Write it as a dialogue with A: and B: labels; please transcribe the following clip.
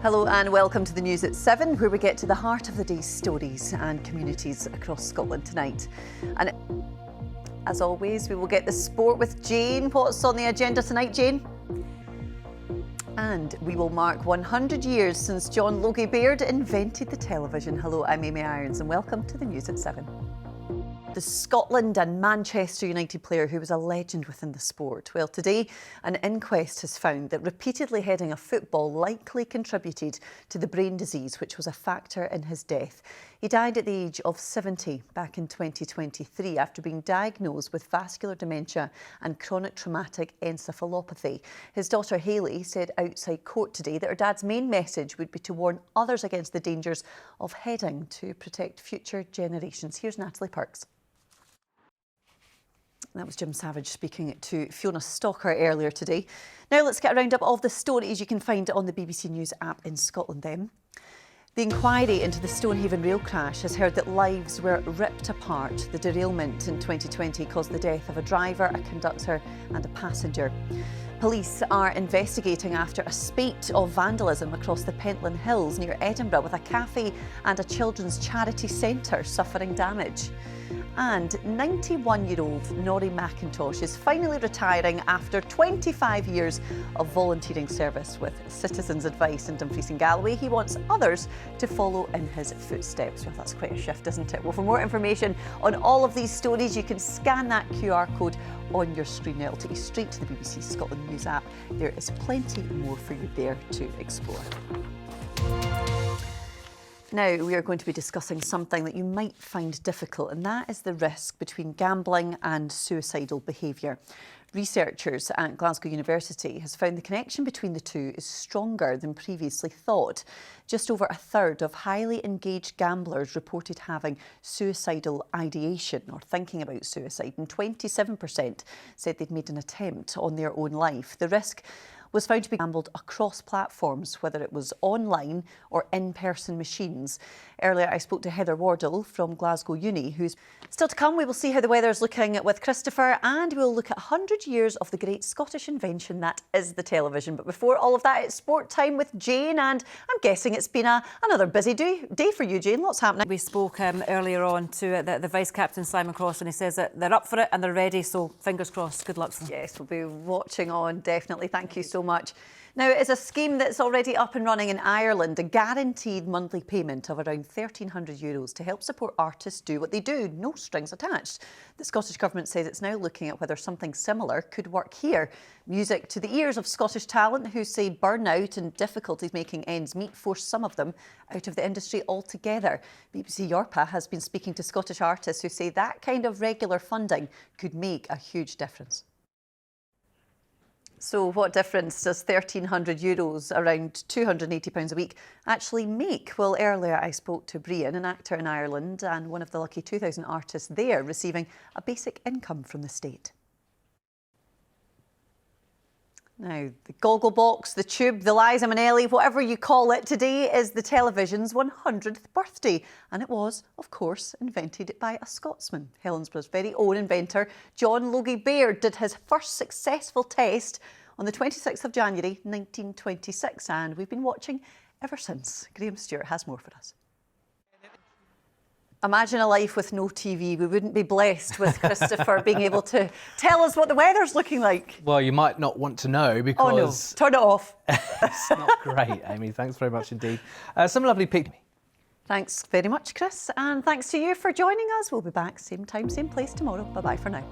A: Hello and welcome to the news at 7, where we get to the heart of the day's stories and communities across Scotland tonight. And as always, we will get the sport with Jane. What's on the agenda tonight, Jane? And we will mark 100 years since John Logie Baird invented the television. Hello, I'm Amy Irons and welcome to the news at 7. The Scotland and Manchester United player who was a legend within the sport. Well, today an inquest has found that repeatedly heading a football likely contributed to the brain disease which was a factor in his death. He died at the age of 70 back in 2023 after being diagnosed with vascular dementia and chronic traumatic encephalopathy. His daughter Hayley said outside court today that her dad's main message would be to warn others against the dangers of heading to protect future generations. Here's Natalie Perks. That was Jim Savage speaking to Fiona Stalker earlier today. Now let's get a roundup of the stories you can find on the BBC News app in Scotland then. The inquiry into the Stonehaven rail crash has heard that lives were ripped apart. The derailment in 2020 caused the death of a driver, a conductor and a passenger. Police are investigating after a spate of vandalism across the Pentland Hills near Edinburgh, with a cafe and a children's charity centre suffering damage. And 91-year-old Norrie McIntosh is finally retiring after 25 years of volunteering service with Citizens Advice in Dumfries and Galloway. He wants others to follow in his footsteps. Well, that's quite a shift, isn't it? Well, for more information on all of these stories, you can scan that QR code on your screen. It'll take you straight to the BBC Scotland News app. There is plenty more for you there to explore. Now, we are going to be discussing something that you might find difficult, and that is the risk between gambling and suicidal behaviour. Researchers at Glasgow University has found the connection between the two is stronger than previously thought. Just over a third of highly engaged gamblers reported having suicidal ideation or thinking about suicide, and 27% said they'd made an attempt on their own life. The risk was found to be gambled across platforms, whether it was online or in-person machines. Earlier, I spoke to Heather Wardle from Glasgow Uni, who's still to come. We will see how the weather's looking with Christopher, and we'll look at 100 years of the great Scottish invention that is the television. But before all of that, it's sport time with Jane, and I'm guessing it's been another busy day for you, Jane. Lots happening.
B: We spoke earlier on to the Vice-Captain, Simon Cross, and he says that they're up for it and they're ready, so fingers crossed. Good luck to them.
A: Yes, we'll be watching on, definitely. Thank you so much. Now, it's a scheme that's already up and running in Ireland, a guaranteed monthly payment of around €1,300 to help support artists do what they do, no strings attached. The Scottish Government says it's now looking at whether something similar could work here. Music to the ears of Scottish talent who say burnout and difficulties making ends meet force some of them out of the industry altogether. BBC Yorpa has been speaking to Scottish artists who say that kind of regular funding could make a huge difference. So what difference does €1,300, around £280 a week, actually make? Well, earlier I spoke to Brian, an actor in Ireland and one of the lucky 2,000 artists there receiving a basic income from the state. Now, the Gogglebox, the Tube, the Liza Minnelli, whatever you call it, today is the television's 100th birthday. And it was, of course, invented by a Scotsman. Helensborough's very own inventor, John Logie Baird, did his first successful test on the 26th of January 1926. And we've been watching ever since. Graham Stewart has more for us. Imagine a life with no TV. We wouldn't be blessed with Christopher being able to tell us what the weather's looking like.
C: Well, you might not want to know because...
A: Oh no, turn it off.
C: It's not great, Amy. Thanks very much indeed. Some lovely pictures.
A: Thanks very much, Chris. And thanks to you for joining us. We'll be back same time, same place tomorrow. Bye-bye for now.